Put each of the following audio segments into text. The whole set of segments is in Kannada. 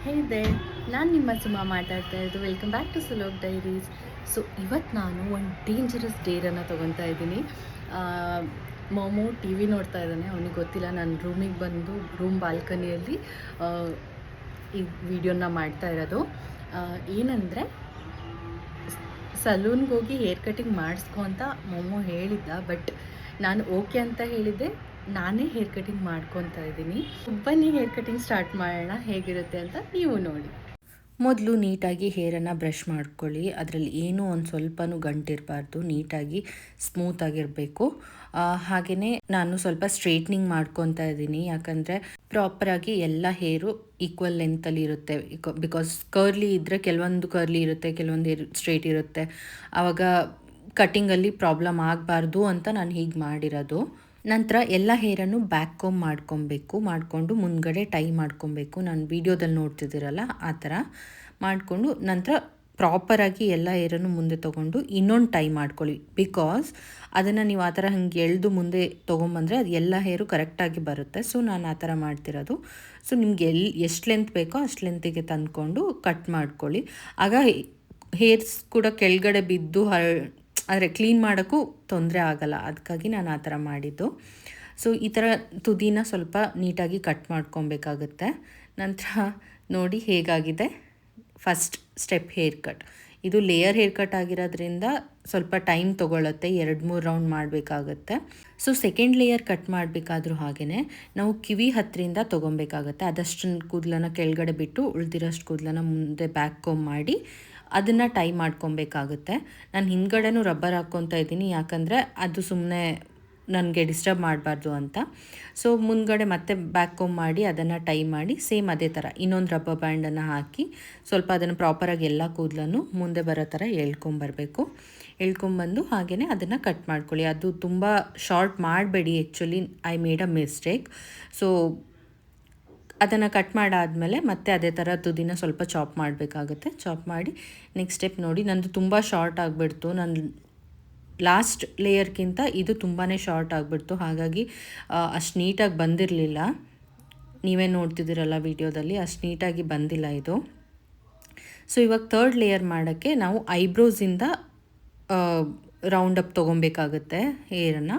ಹೇ ದೇ, ನಾನು ನಿಮ್ಮ ಸುಮಾ ಮಾತಾಡ್ತಾ ಇದ್ದು. Welcome back to Sulok diaries. So ಇವತ್ತು ನಾನು ಒಂದು ಡೇಂಜರಸ್ ಡೇರನ್ನು ತೊಗೊತಾ ಇದ್ದೀನಿ. ಮೋಮೋ ಟಿ ವಿ ನೋಡ್ತಾ ಇದ್ದಾನೆ, ಅವನಿಗೆ ಗೊತ್ತಿಲ್ಲ ನಾನು ರೂಮಿಗೆ ಬಂದು ರೂಮ್ ಬಾಲ್ಕನಿಯಲ್ಲಿ ಈ ವಿಡಿಯೋನ ಮಾಡ್ತಾ ಇರೋದು. ಏನಂದರೆ ಸಲೂನ್ಗೆ ಹೋಗಿ ಹೇರ್ ಕಟಿಂಗ್ ಮಾಡಿಸ್ಕೊ ಅಂತ ಮೋಮೋ ಹೇಳಿದ್ದ, ಬಟ್ ನಾನು ಓಕೆ ಅಂತ ಹೇಳಿದ್ದೆ. ನಾನೇ ಹೇರ್ ಕಟಿಂಗ್ ಮಾಡ್ಕೊತಾ ಇದ್ದೀನಿ. ಬನ್ನಿ ಹೇರ್ ಕಟಿಂಗ್ ಸ್ಟಾರ್ಟ್ ಮಾಡೋಣ, ಹೇಗಿರುತ್ತೆ ಅಂತ ನೀವು ನೋಡಿ. ಮೊದಲು ನೀಟಾಗಿ ಹೇರನ್ನು ಬ್ರಷ್ ಮಾಡ್ಕೊಳ್ಳಿ. ಅದರಲ್ಲಿ ಏನೂ ಒಂದು ಸ್ವಲ್ಪನೂ ಗಂಟಿರಬಾರ್ದು, ನೀಟಾಗಿ ಸ್ಮೂತಾಗಿರಬೇಕು. ಹಾಗೆಯೇ ನಾನು ಸ್ವಲ್ಪ ಸ್ಟ್ರೈಟ್ನಿಂಗ್ ಮಾಡ್ಕೊತಾ ಇದ್ದೀನಿ, ಯಾಕಂದರೆ ಪ್ರಾಪರಾಗಿ ಎಲ್ಲ ಹೇರು ಈಕ್ವಲ್ ಲೆಂತಲ್ಲಿ ಇರುತ್ತೆ. ಬಿಕಾಸ್ ಕರ್ಲಿ ಇದ್ದರೆ ಕೆಲವೊಂದು ಕರ್ಲಿ ಇರುತ್ತೆ, ಕೆಲವೊಂದು ಸ್ಟ್ರೈಟ್ ಇರುತ್ತೆ. ಆವಾಗ ಕಟ್ಟಿಂಗಲ್ಲಿ ಪ್ರಾಬ್ಲಮ್ ಆಗಬಾರ್ದು ಅಂತ ನಾನು ಹೀಗೆ ಮಾಡಿರೋದು. ನಂತರ ಎಲ್ಲ ಹೇರನ್ನು ಬ್ಯಾಕ್ ಕೋಮ್ ಮಾಡಿಕೊಂಡು ಮುಂದ್ಗಡೆ ಟೈ ಮಾಡ್ಕೊಬೇಕು. ನಾನು ವೀಡಿಯೋದಲ್ಲಿ ನೋಡ್ತಿದ್ದೀರಲ್ಲ ಆ ಥರ ಮಾಡಿಕೊಂಡು ನಂತರ ಪ್ರಾಪರಾಗಿ ಎಲ್ಲ ಹೇರನ್ನು ಮುಂದೆ ತೊಗೊಂಡು ಇನ್ನೊಂದು ಟೈ ಮಾಡ್ಕೊಳ್ಳಿ. ಬಿಕಾಸ್ ಅದನ್ನು ನೀವು ಆ ಥರ ಹಂಗೆ ಎಳೆದು ಮುಂದೆ ತೊಗೊಂಬಂದರೆ ಅದು ಎಲ್ಲ ಹೇರು ಕರೆಕ್ಟಾಗಿ ಬರುತ್ತೆ. ಸೊ ನಾನು ಆ ಥರ ಮಾಡ್ತಿರೋದು. ಸೊ ನಿಮ್ಗೆ ಎಷ್ಟು ಲೆಂತ್ ಬೇಕೋ ಅಷ್ಟು ಲೆಂತಿಗೆ ತಂದ್ಕೊಂಡು ಕಟ್ ಮಾಡ್ಕೊಳ್ಳಿ. ಆಗ ಹೇರ್ಸ್ ಕೂಡ ಕೆಳಗಡೆ ಬಿದ್ದು ಆದರೆ ಕ್ಲೀನ್ ಮಾಡೋಕ್ಕೂ ತೊಂದರೆ ಆಗಲ್ಲ. ಅದಕ್ಕಾಗಿ ನಾನು ಆ ಥರ ಮಾಡಿದ್ದು. ಸೊ ಈ ಥರ ತುದಿನ ಸ್ವಲ್ಪ ನೀಟಾಗಿ ಕಟ್ ಮಾಡ್ಕೊಬೇಕಾಗುತ್ತೆ. ನಂತರ ನೋಡಿ ಹೇಗಾಗಿದೆ ಫಸ್ಟ್ ಸ್ಟೆಪ್ ಹೇರ್ ಕಟ್. ಇದು ಲೇಯರ್ ಹೇರ್ ಕಟ್ ಆಗಿರೋದ್ರಿಂದ ಸ್ವಲ್ಪ ಟೈಮ್ ತೊಗೊಳುತ್ತೆ, 2-3 ರೌಂಡ್ ಮಾಡಬೇಕಾಗತ್ತೆ. ಸೊ ಸೆಕೆಂಡ್ ಲೇಯರ್ ಕಟ್ ಮಾಡಬೇಕಾದ್ರೂ ಹಾಗೆಯೇ ನಾವು ಕಿವಿ ಹತ್ತಿರಿಂದ ತೊಗೊಬೇಕಾಗತ್ತೆ. ಅದಷ್ಟು ಕೂದಲನ್ನು ಕೆಳಗಡೆ ಬಿಟ್ಟು ಉಳಿದಿರೋಷ್ಟು ಕೂದಲನ್ನು ಮುಂದೆ ಬ್ಯಾಕ್ ಕೋಮ್ ಮಾಡಿ ಅದನ್ನು ಟೈ ಮಾಡ್ಕೊಬೇಕಾಗುತ್ತೆ. ನಾನು ಹಿಂದ್ಗಡೆನೂ ರಬ್ಬರ್ ಹಾಕ್ಕೊತಾ ಇದ್ದೀನಿ, ಯಾಕಂದರೆ ಅದು ಸುಮ್ಮನೆ ನನಗೆ ಡಿಸ್ಟರ್ಬ್ ಮಾಡಬಾರ್ದು ಅಂತ. ಸೊ ಮುಂದ್ಗಡೆ ಮತ್ತೆ ಬ್ಯಾಕ್ ಕೋಮ್ ಮಾಡಿ ಅದನ್ನು ಟೈ ಮಾಡಿ ಸೇಮ್ ಅದೇ ಥರ ಇನ್ನೊಂದು ರಬ್ಬರ್ ಬ್ಯಾಂಡನ್ನು ಹಾಕಿ ಸ್ವಲ್ಪ ಅದನ್ನು ಪ್ರಾಪರಾಗಿ ಎಲ್ಲ ಕೂದಲನ್ನು ಮುಂದೆ ಬರೋ ಥರ ಎಳ್ಕೊಂಬಂದು ಹಾಗೆಯೇ ಅದನ್ನು ಕಟ್ ಮಾಡ್ಕೊಳ್ಳಿ. ಅದು ತುಂಬ ಶಾರ್ಟ್ ಮಾಡಬೇಡಿ, actually I made a mistake. So ಅದನ್ನು ಕಟ್ ಮಾಡಾದಮೇಲೆ ಮತ್ತೆ ಅದೇ ಥರ ತುದಿನ ಸ್ವಲ್ಪ ಚಾಪ್ ಮಾಡಬೇಕಾಗುತ್ತೆ. ಚಾಪ್ ಮಾಡಿ ನೆಕ್ಸ್ಟ್ ಸ್ಟೆಪ್ ನೋಡಿ, ನಂದು ತುಂಬ ಶಾರ್ಟ್ ಆಗಿಬಿಡ್ತು. ನನ್ನ ಲಾಸ್ಟ್ ಲೇಯರ್ಗಿಂತ ಇದು ತುಂಬಾ ಶಾರ್ಟ್ ಆಗಿಬಿಡ್ತು, ಹಾಗಾಗಿ ಅಷ್ಟು ನೀಟಾಗಿ ಬಂದಿರಲಿಲ್ಲ. ನೀವೇ ನೋಡ್ತಿದ್ದೀರಲ್ಲ ವಿಡಿಯೋದಲ್ಲಿ, ಅಷ್ಟು ನೀಟಾಗಿ ಬಂದಿಲ್ಲ ಇದು. ಸೊ ಇವಾಗ ಥರ್ಡ್ ಲೇಯರ್ ಮಾಡೋಕ್ಕೆ ನಾವು ಐಬ್ರೋಸಿಂದ ರೌಂಡ್ ಅಪ್ ತೊಗೊಬೇಕಾಗುತ್ತೆ ಹೇರನ್ನು.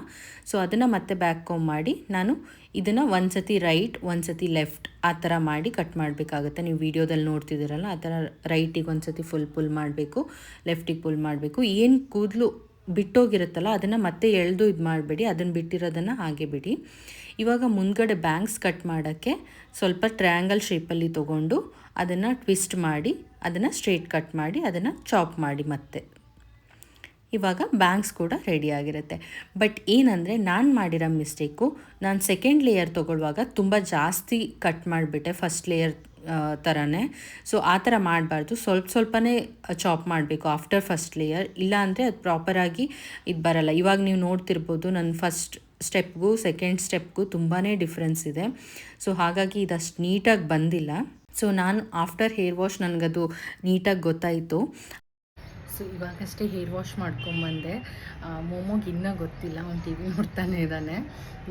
ಸೊ ಅದನ್ನು ಮತ್ತೆ ಬ್ಯಾಕ್ ಕೋಮ್ ಮಾಡಿ ನಾನು ಇದನ್ನು ಒಂದು ಸತಿ ರೈಟ್ ಒಂದು ಸತಿ ಲೆಫ್ಟ್ ಆ ಥರ ಮಾಡಿ ಕಟ್ ಮಾಡಬೇಕಾಗುತ್ತೆ. ನೀವು ವೀಡಿಯೋದಲ್ಲಿ ನೋಡ್ತಿದ್ದೀರಲ್ಲ ಆ ಥರ ರೈಟಿಗೆ ಒಂದು ಸತಿ ಫುಲ್ ಪುಲ್ ಮಾಡಬೇಕು, ಲೆಫ್ಟಿಗೆ ಪುಲ್ ಮಾಡಬೇಕು. ಏನು ಕೂದಲು ಬಿಟ್ಟೋಗಿರುತ್ತಲ್ಲ ಅದನ್ನು ಮತ್ತೆ ಎಳೆದು ಇದು ಮಾಡಬೇಡಿ, ಅದನ್ನು ಬಿಟ್ಟಿರೋದನ್ನು ಹಾಗೆ ಬಿಡಿ. ಇವಾಗ ಮುಂದ್ಗಡೆ ಬ್ಯಾಂಗ್ಸ್ ಕಟ್ ಮಾಡೋಕ್ಕೆ ಸ್ವಲ್ಪ ಟ್ರಯಾಂಗಲ್ ಶೇಪಲ್ಲಿ ತೊಗೊಂಡು ಅದನ್ನು ಟ್ವಿಸ್ಟ್ ಮಾಡಿ ಅದನ್ನು ಸ್ಟ್ರೇಟ್ ಕಟ್ ಮಾಡಿ ಅದನ್ನು ಚಾಪ್ ಮಾಡಿ ಮತ್ತೆ ಇವಾಗ ಬ್ಯಾಂಗ್ಸ್ ಕೂಡ ರೆಡಿಯಾಗಿರುತ್ತೆ. ಬಟ್ ಏನಂದರೆ ನಾನು ಮಾಡಿರೋ ಮಿಸ್ಟೇಕು, ನಾನು ಸೆಕೆಂಡ್ ಲೇಯರ್ ತೊಗೊಳ್ಳುವಾಗ ತುಂಬ ಜಾಸ್ತಿ ಕಟ್ ಮಾಡಿಬಿಟ್ಟೆ ಫಸ್ಟ್ ಲೇಯರ್ ಥರನೇ. ಸೊ ಆ ಥರ ಮಾಡಬಾರ್ದು, ಸ್ವಲ್ಪನೇ ಚಾಪ್ ಮಾಡಬೇಕು ಆಫ್ಟರ್ ಫಸ್ಟ್ ಲೇಯರ್, ಇಲ್ಲಾಂದರೆ ಅದು ಪ್ರಾಪರಾಗಿ ಇದು ಬರಲ್ಲ. ಇವಾಗ ನೀವು ನೋಡ್ತಿರ್ಬೋದು ನನ್ನ ಫಸ್ಟ್ ಸ್ಟೆಪ್ಗೂ ಸೆಕೆಂಡ್ ಸ್ಟೆಪ್ಗೂ ತುಂಬಾ ಡಿಫ್ರೆನ್ಸ್ ಇದೆ. ಸೊ ಹಾಗಾಗಿ ಇದಷ್ಟು ನೀಟಾಗಿ ಬಂದಿಲ್ಲ. ಸೊ ನಾನು ಆಫ್ಟರ್ ಹೇರ್ ವಾಶ್ ನನಗದು ನೀಟಾಗಿ ಗೊತ್ತಾಯಿತು. ಸೊ ಇವಾಗಷ್ಟೇ ಹೇರ್ ವಾಶ್ ಮಾಡ್ಕೊಂಬಂದೆ. ಮೋಮೋಗೆ ಇನ್ನೂ ಗೊತ್ತಿಲ್ಲ, ಅವ್ನು ಟಿ ವಿ ನೋಡ್ತಾನೆ ಇದ್ದಾನೆ.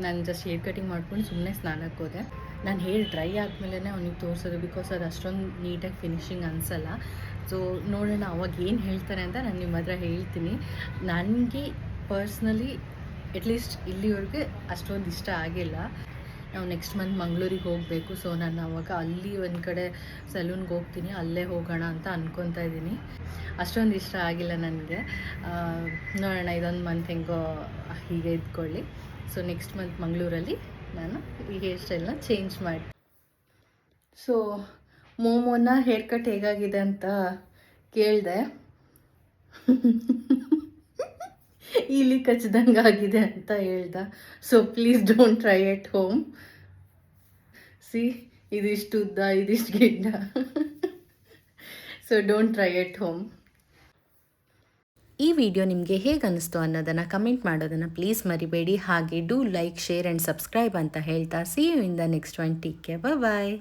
ನಾನು ಜಸ್ಟ್ ಹೇರ್ ಕಟಿಂಗ್ ಮಾಡ್ಕೊಂಡು ಸುಮ್ಮನೆ ಸ್ನಾನಕ್ಕೆ ಹೋದೆ. ನಾನು ಹೇರ್ ಡ್ರೈ ಆದಮೇಲೆ ಅವನಿಗೆ ತೋರಿಸೋದು, ಬಿಕಾಸ್ ಅದು ಅಷ್ಟೊಂದು ನೀಟಾಗಿ ಫಿನಿಶಿಂಗ್ ಅನಿಸಲ್ಲ. ಸೊ ನೋಡೋಣ ಅವಾಗ ಏನು ಹೇಳ್ತಾರೆ ಅಂತ ನಾನು ನಿಮ್ಮ ಹತ್ರ ಹೇಳ್ತೀನಿ. ನನಗೆ ಪರ್ಸ್ನಲಿ ಅಟ್ಲೀಸ್ಟ್ ಇಲ್ಲಿವರೆಗೆ ಅಷ್ಟೊಂದು ಇಷ್ಟ ಆಗಿಲ್ಲ. ನಾವು ನೆಕ್ಸ್ಟ್ ಮಂತ್ ಮಂಗಳೂರಿಗೆ ಹೋಗಬೇಕು. ಸೊ ನಾನು ಅವಾಗ ಅಲ್ಲಿ ಒಂದು ಕಡೆ ಸಲೂನ್ಗೆ ಹೋಗ್ತೀನಿ, ಅಲ್ಲೇ ಹೋಗೋಣ ಅಂತ ಅಂದ್ಕೊತಾ ಇದ್ದೀನಿ. ಅಷ್ಟೊಂದು ಇಷ್ಟ ಆಗಿಲ್ಲ ನನಗೆ. ನೋಡೋಣ, ಇದೊಂದು ಮಂತ್ ಹೆಂಗೋ ಹೀಗೆ ಇದ್ಕೊಳ್ಳಿ. ಸೊ ನೆಕ್ಸ್ಟ್ ಮಂತ್ ಮಂಗಳೂರಲ್ಲಿ ನಾನು ಈ ಹೇರ್ ಸ್ಟೈಲ್ನ ಚೇಂಜ್ ಮಾಡಿ. ಸೊ ಮೋಮೋನ ಹೇರ್ ಕಟ್ ಹೇಗಾಗಿದೆ ಅಂತ ಕೇಳಿದೆ. ಇಲ್ಲಿ ಕಚ್ಚಿದಂಗೆ ಆಗಿದೆ ಅಂತ ಹೇಳ್ದ. So please don't try at home. See, ಇದಿಷ್ಟು ಉದ್ದ, ಇದಿಷ್ಟು ಗಿಡ್ಡ. So don't try at home. ಈ ವಿಡಿಯೋ ನಿಮಗೆ ಹೇಗೆ ಅನ್ನಿಸ್ತು ಅನ್ನೋದನ್ನು ಕಮೆಂಟ್ ಮಾಡೋದನ್ನು ಪ್ಲೀಸ್ ಮರಿಬೇಡಿ. ಹಾಗೆ do like, share and subscribe ಅಂತ ಹೇಳ್ತಾ see you in the next one. Take care, bye.